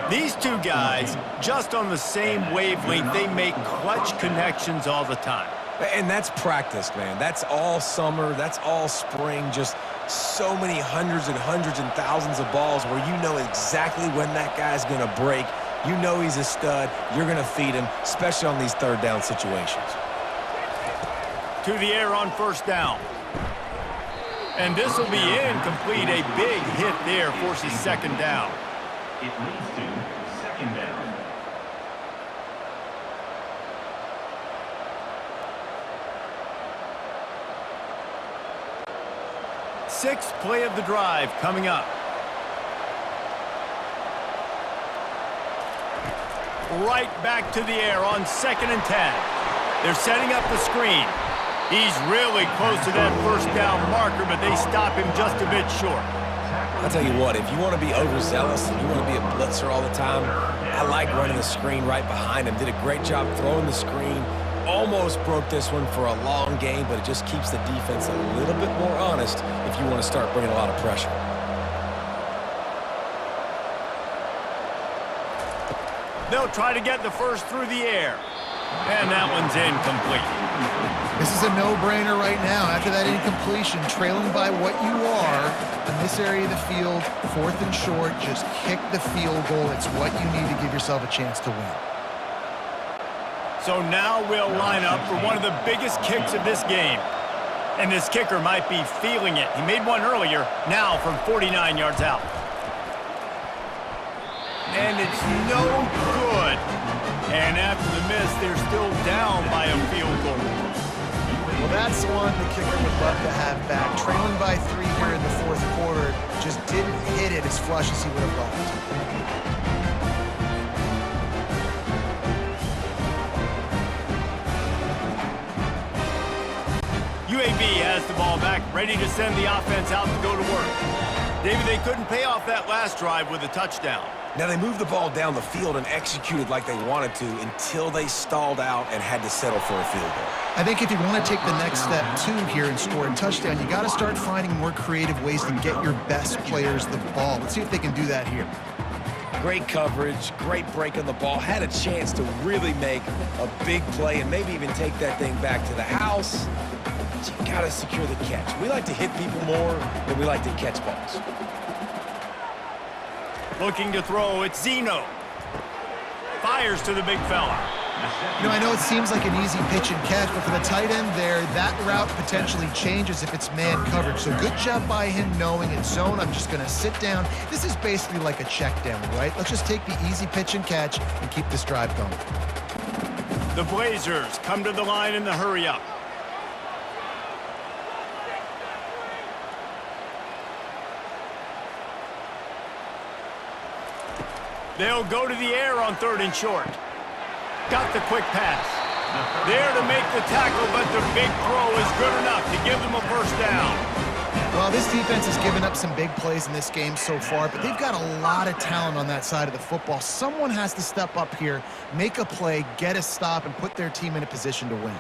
These 2 guys, just on the same wavelength, they make clutch connections all the time. And that's practice, man. That's all summer. That's all spring. Just so many hundreds and thousands of balls where you know exactly when that guy's going to break. You know he's a stud. You're going to feed him, especially on these 3rd down situations. To the air on first down. And this will be incomplete. A big hit there forces 2nd down. It leads to 2nd down. Sixth play of the drive coming up. Right back to the air on 2nd and 10. They're setting up the screen. He's really close to that first down marker, but they stop him just a bit short. I'll tell you what, if you want to be overzealous and you want to be a blitzer all the time, I like running the screen right behind him. Did a great job throwing the screen. Almost broke this one for a long game, but it just keeps the defense a little bit more honest if you want to start bringing a lot of pressure. They'll try to get the first through the air. And that one's incomplete. This is a no-brainer right now. After that incompletion, trailing by what you are in this area of the field, 4th and short, just kick the field goal. It's what you need to give yourself a chance to win. So now we'll line up for one of the biggest kicks of this game. And this kicker might be feeling it. He made one earlier, now from 49 yards out. And it's no good. And after the miss, they're still down by a field goal. Well, that's one the kicker would love to have back. Trailing by 3 here in the 4th quarter, just didn't hit it as flush as he would have liked. UAB has the ball back, ready to send the offense out to go to work. David, they couldn't pay off that last drive with a touchdown. Now, they moved the ball down the field and executed like they wanted to until they stalled out and had to settle for a field goal. I think if you want to take the next step, too, here and score a touchdown, you got to start finding more creative ways to get your best players the ball. Let's see if they can do that here. Great coverage, great break on the ball, had a chance to really make a big play and maybe even take that thing back to the house. But you got to secure the catch. We like to hit people more than we like to catch balls. Looking to throw, it's Zeno. Fires to the big fella. You know, I know it seems like an easy pitch and catch, but for the tight end there, that route potentially changes if it's man coverage. So good job by him knowing it's zone. I'm just going to sit down. This is basically like a check down, right? Let's just take the easy pitch and catch and keep this drive going. The Blazers come to the line in the hurry up. They'll go to the air on 3rd and short. Got the quick pass. There to make the tackle, but the big throw is good enough to give them a first down. Well, this defense has given up some big plays in this game so far, but they've got a lot of talent on that side of the football. Someone has to step up here, make a play, get a stop, and put their team in a position to win.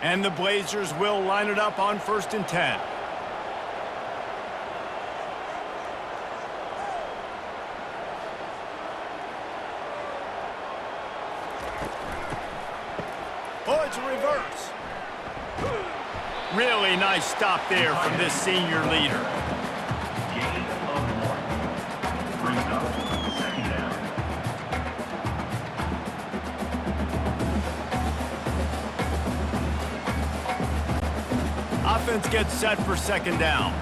And the Blazers will line it up on 1st and 10. Oh, it's a reverse. Really nice stop there from this senior leader. Gain of 1. Brings up 2nd down. Offense gets set for 2nd down.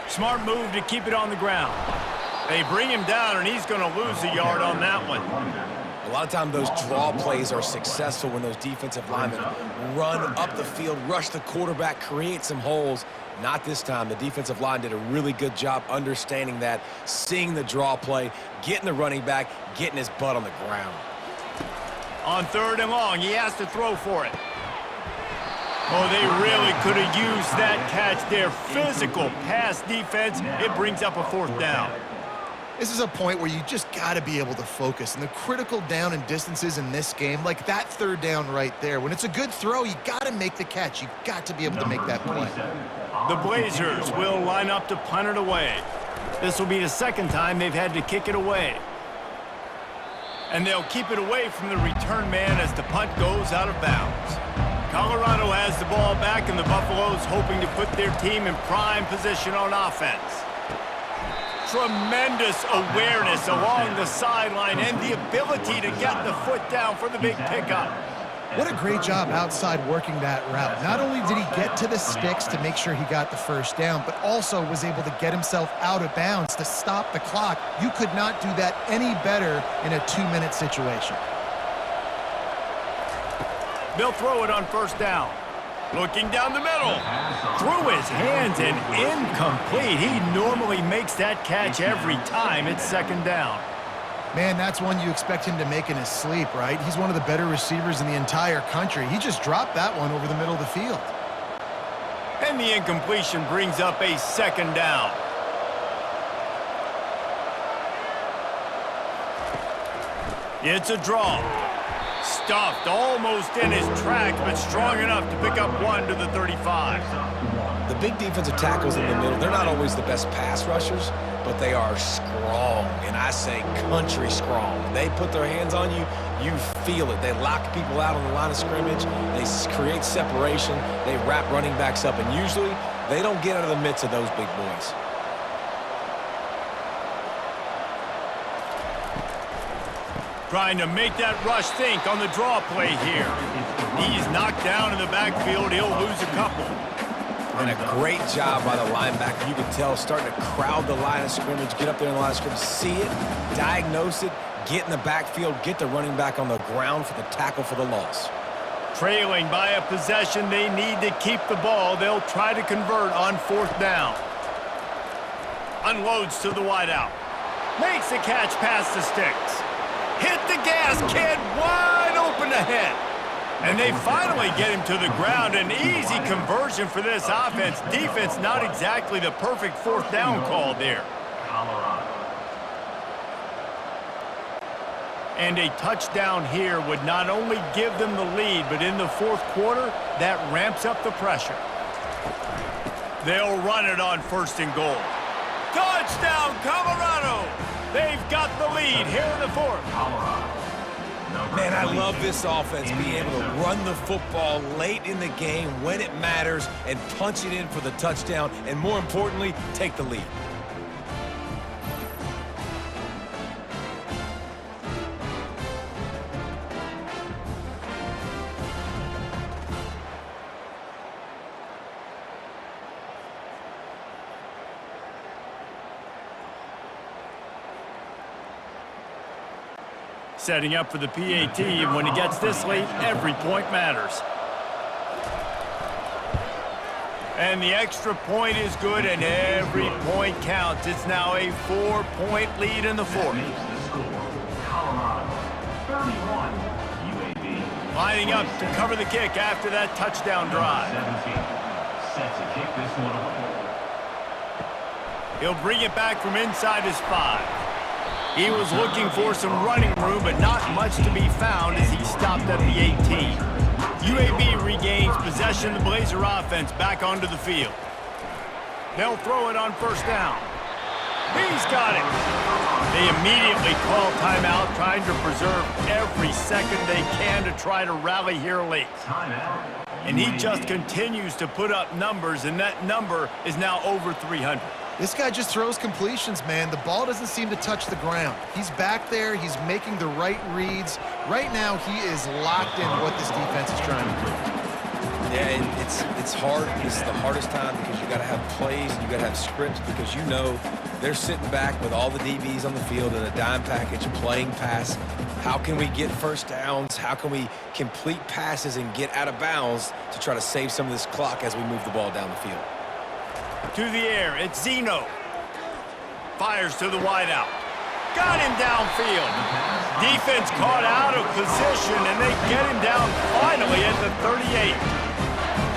Smart move to keep it on the ground. They bring him down, and he's going to lose a yard on that one. A lot of times those draw plays are successful when those defensive linemen run up the field, rush the quarterback, create some holes. Not this time. The defensive line did a really good job understanding that, seeing the draw play, getting the running back, getting his butt on the ground. On 3rd and long, he has to throw for it. Oh, they really could have used that catch there. Physical pass defense. It brings up a 4th down. This is a point where you just got to be able to focus. And the critical down and distances in this game, like that 3rd down right there, when it's a good throw, you got to make the catch. You got to be able to make that play. The Blazers will line up to punt it away. This will be the 2nd time they've had to kick it away. And they'll keep it away from the return man as the punt goes out of bounds. Colorado has the ball back, and the Buffaloes hoping to put their team in prime position on offense. Tremendous awareness along the sideline and the ability to get the foot down for the big pickup. What a great job outside working that route. Not only did he get to the sticks to make sure he got the 1st down, but also was able to get himself out of bounds to stop the clock. You could not do that any better in a 2-minute situation. They'll throw it on 1st down. Looking down the middle. Through his hands and incomplete. He normally makes that catch every time it's 2nd down. Man, that's one you expect him to make in his sleep, right? He's one of the better receivers in the entire country. He just dropped that one over the middle of the field. And the incompletion brings up a 2nd down. It's a draw. Stuffed almost in his tracks, but strong enough to pick up 1 to the 35. The big defensive tackles in the middle, they're not always the best pass rushers, but they are strong, and I say country strong. They put their hands on you, you feel it. They lock people out on the line of scrimmage. They create separation. They wrap running backs up, and usually they don't get out of the midst of those big boys. Trying to make that rush think on the draw play here. He's knocked down in the backfield. He'll lose a couple. And a great job by the linebacker. You can tell starting to crowd the line of scrimmage, get up there in the line of scrimmage, see it, diagnose it, get in the backfield, get the running back on the ground for the tackle for the loss. Trailing by a possession, they need to keep the ball. They'll try to convert on 4th down. Unloads to the wideout. Makes the catch past the sticks. Hit the gas, kid, wide open ahead. And they finally get him to the ground. An easy conversion for this offense. Defense not exactly the perfect 4th down call there. Colorado. And a touchdown here would not only give them the lead, but in the 4th quarter, that ramps up the pressure. They'll run it on 1st and goal. Touchdown, Colorado! They've got the lead here in the 4th. Colorado. Man, I love this offense, being able to run the football late in the game when it matters and punch it in for the touchdown, and more importantly, take the lead. Setting up for the PAT, and when he gets this late, every point matters. And the extra point is good, and every point counts. It's now a 4-point lead in the 4th. Makes the score. Colorado Lining up to cover the kick after that touchdown drive. 17. Set to kick this one away. He'll bring it back from inside his 5. He was looking for some running room, but not much to be found as he stopped at the 18. UAB regains possession of the Blazer offense back onto the field. They'll throw it on first down. He's got it. They immediately call timeout, trying to preserve every second they can to try to rally here late. Timeout. And he just continues to put up numbers, and that number is now over 300. This guy just throws completions, man. The ball doesn't seem to touch the ground. He's back there. He's making the right reads. Right now, he is locked in what this defense is trying to do. Yeah, and it's hard. This is the hardest time because you got to have plays and you got to have scripts because you know they're sitting back with all the DBs on the field in a dime package playing pass. How can we get first downs? How can we complete passes and get out of bounds to try to save some of this clock as we move the ball down the field? To the air, it's Zeno. Fires to the wideout. Got him downfield. Defense caught out of position, and they get him down finally at the 38.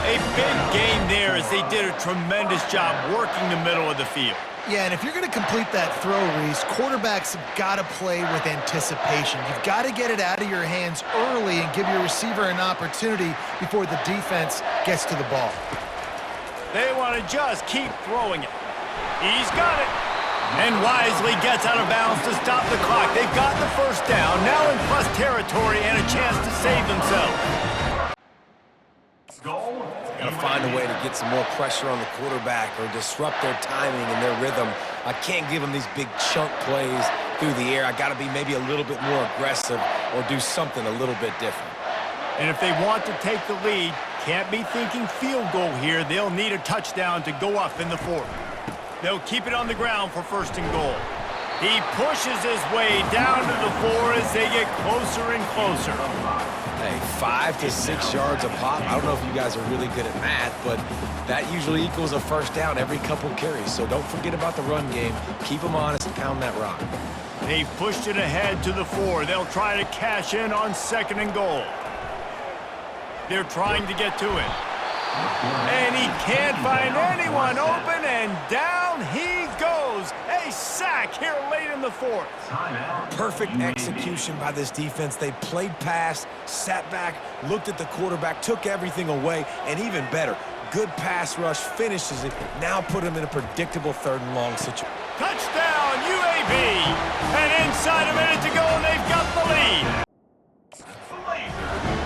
A big game there as they did a tremendous job working the middle of the field. Yeah, and if you're going to complete that throw, Reese, quarterbacks have got to play with anticipation. You've got to get it out of your hands early and give your receiver an opportunity before the defense gets to the ball. They want to just keep throwing it. He's got it. And wisely gets out of bounds to stop the clock. They've got the first down, now in plus territory and a chance to save themselves. Goal. Got to find a way to get some more pressure on the quarterback or disrupt their timing and their rhythm. I can't give them these big chunk plays through the air. I got to be maybe a little bit more aggressive or do something a little bit different. And if they want to take the lead, can't be thinking field goal here. They'll need a touchdown to go up in the 4th. They'll keep it on the ground for 1st and goal. He pushes his way down to the 4 as they get closer and closer. Hey, 5 to 6 yards a pop. I don't know if you guys are really good at math, but that usually equals a first down every couple carries. So don't forget about the run game. Keep them honest and pound that rock. They've pushed it ahead to the 4. They'll try to cash in on 2nd and goal. They're trying to get to it. And he can't find anyone open, and down he goes. A sack here late in the 4th. Timeout. Perfect execution by this defense. They played pass, sat back, looked at the quarterback, took everything away, and even better, good pass rush, finishes it, now put him in a predictable 3rd and long situation. Touchdown, UAB! And inside a minute to go, and they've got the lead.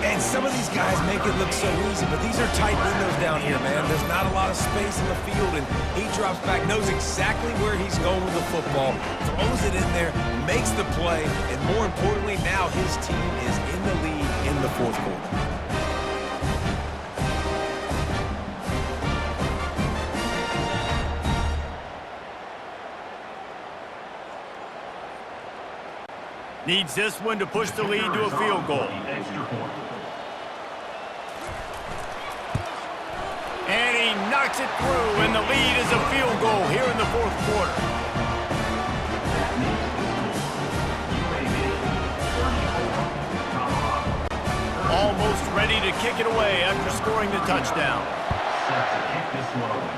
And some of these guys make it look so easy, but these are tight windows down here, man. There's not a lot of space in the field, and he drops back, knows exactly where he's going with the football, throws it in there, makes the play, and more importantly, now his team is in the lead in the 4th quarter. Needs this one to push the lead to a field goal. Extra point. And he knocks it through, and the lead is a field goal here in the 4th quarter. Almost ready to kick it away after scoring the touchdown. Set to kick this one away.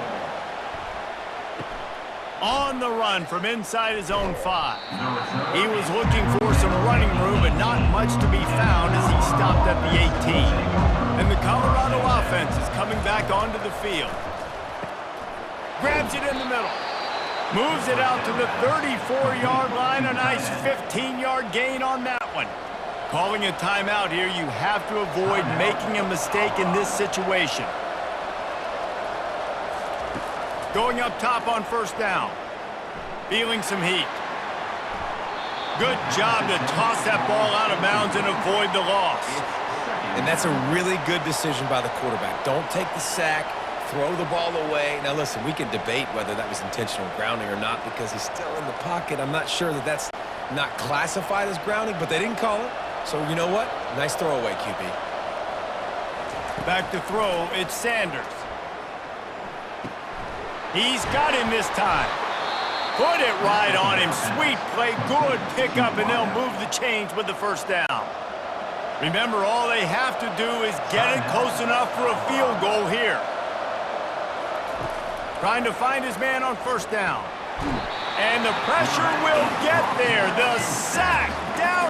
On the run from inside his own 5. He was looking for some running room, but not much to be found as he stopped at the 18. And the Colorado offense is coming back onto the field. Grabs it in the middle. Moves it out to the 34-yard line. A nice 15-yard gain on that one. Calling a timeout here, you have to avoid making a mistake in this situation. Going up top on 1st down. Feeling some heat. Good job to toss that ball out of bounds and avoid the loss. And that's a really good decision by the quarterback. Don't take the sack, throw the ball away. Now listen, we can debate whether that was intentional grounding or not because he's still in the pocket. I'm not sure that that's not classified as grounding, but they didn't call it. So you know what? Nice throwaway, QB. Back to throw, it's Sanders. He's got him this time. Put it right on him. Sweet play, good pickup, and they'll move the chains with the 1st down. Remember, all they have to do is get it close enough for a field goal here. Trying to find his man on first down. And the pressure will get there. The sack down.